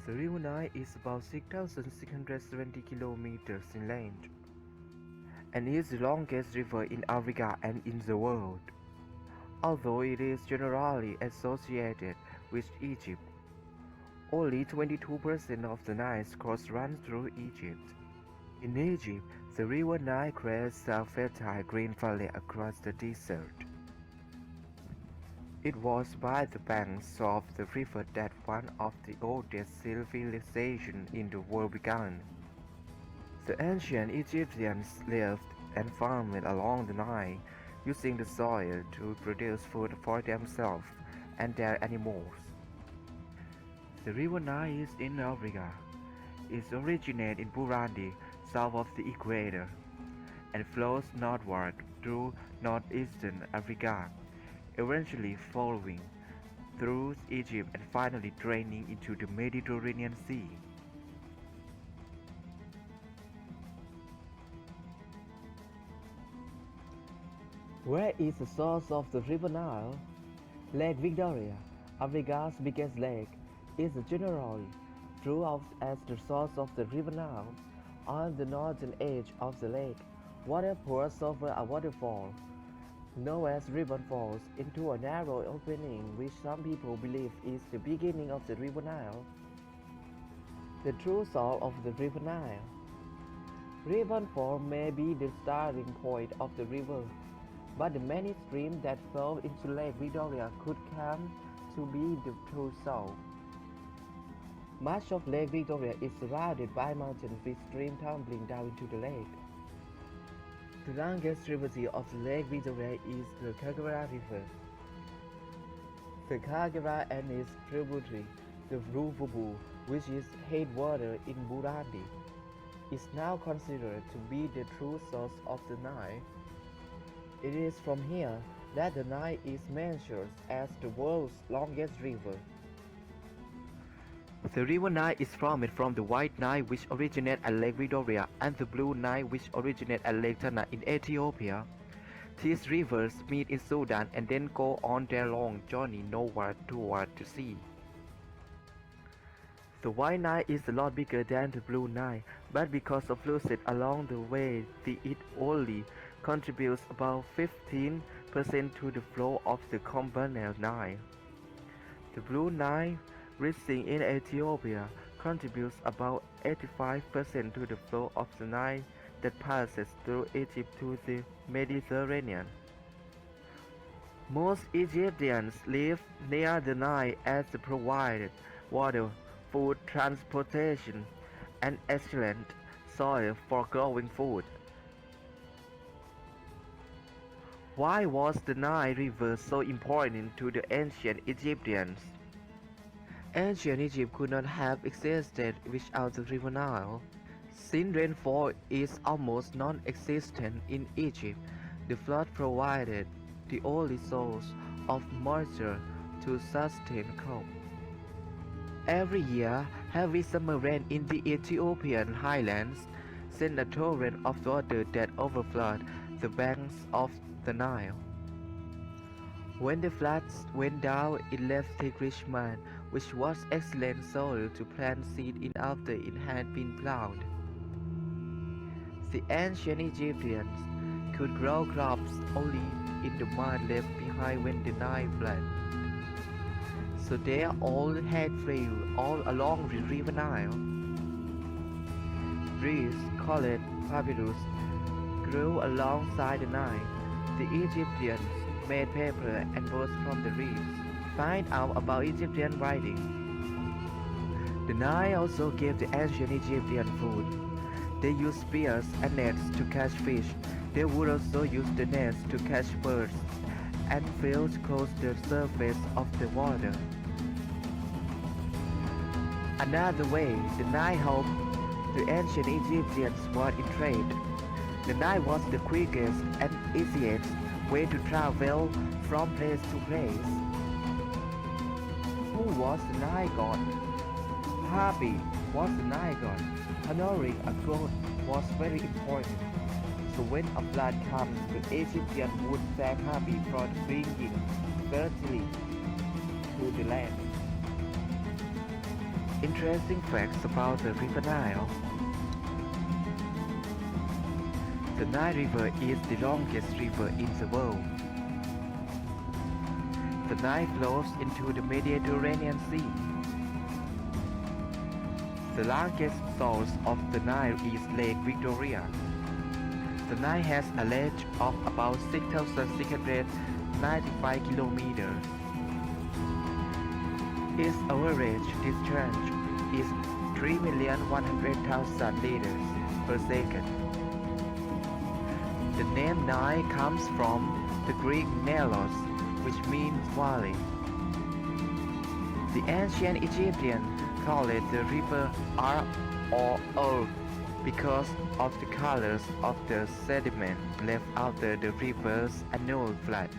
The River Nile is about 6,670 kilometers in length and is the longest river in Africa and in the world, although it is generally associated with Egypt. Only 22% of the Nile's course runs through Egypt. In Egypt, the River Nile creates a fertile green valley across the desert. It was by the banks of the river that one of the oldest civilizations in the world began. The ancient Egyptians lived and farmed along the Nile, using the soil to produce food for themselves and their animals. The River Nile is in Africa. It originates in Burundi, south of the equator, and flows northward through northeastern Africa, eventually flowing through Egypt and finally draining into the Mediterranean Sea. Where is the source of the River Nile? Lake Victoria, Africa's biggest lake, is generally throughout as the source of the River Nile. On the northern edge of the lake, water pours over a waterfall, known as River Falls, into a narrow opening which some people believe is the beginning of the River Nile. The true source of the River Nile. River Falls may be the starting point of the river, but the many streams that flow into Lake Victoria could come to be the true source. Much of Lake Victoria is surrounded by mountains with streams tumbling down into the lake. The longest tributary of the Lake Victoria is the Kagera River. The Kagera and its tributary, the Ruvubu, which is headwater in Burundi, is now considered to be the true source of the Nile. It is from here that the Nile is measured as the world's longest river. The River Nile is formed from the White Nile, which originates at Lake Victoria, and the Blue Nile, which originates at Lake Tana in Ethiopia. These rivers meet in Sudan and then go on their long journey northward toward the sea. The White Nile is a lot bigger than the Blue Nile, but because of losses along the way, it only contributes about 15% to the flow of the combined Nile. The Blue Nile, rising in Ethiopia, contributes about 85% to the flow of the Nile that passes through Egypt to the Mediterranean. Most Egyptians live near the Nile as it provides water, food, transportation, and excellent soil for growing food. Why was the Nile River so important to the ancient Egyptians? Ancient Egypt could not have existed without the River Nile. Since rainfall is almost non-existent in Egypt, the flood provided the only source of moisture to sustain crops. Every year, heavy summer rain in the Ethiopian highlands sent a torrent of water that overflowed the banks of the Nile. When the floods went down, it left thick rich mud, which was excellent soil to plant seed in after it had been plowed. The ancient Egyptians could grow crops only in the mud left behind when the Nile flowed. So they all had fields all along the River Nile. Trees called papyrus grew alongside the Nile. The Egyptians made paper and books from the reeds. Find out about Egyptian writing. The Nile also gave the ancient Egyptian food. They used spears and nets to catch fish. They would also use the nets to catch birds and fish close to the surface of the water. Another way the Nile helped the ancient Egyptians was in trade. The Nile was the quickest and easiest way to travel from place to place. Who was the Nile god? Happy was the Nile god. Honoring a god was very important. So when a flood comes, the Egyptians would thank Happy for bringing fertility to the land. Interesting facts about the River Nile. The Nile River is the longest river in the world. The Nile flows into the Mediterranean Sea. The largest source of the Nile is Lake Victoria. The Nile has a length of about 6,695 kilometers. Its average discharge is 3,100,000 liters per second. The name Nile comes from the Greek Nilos, which means valley. The ancient Egyptians called it the river Ar or Earth because of the colors of the sediment left after the river's annual flood.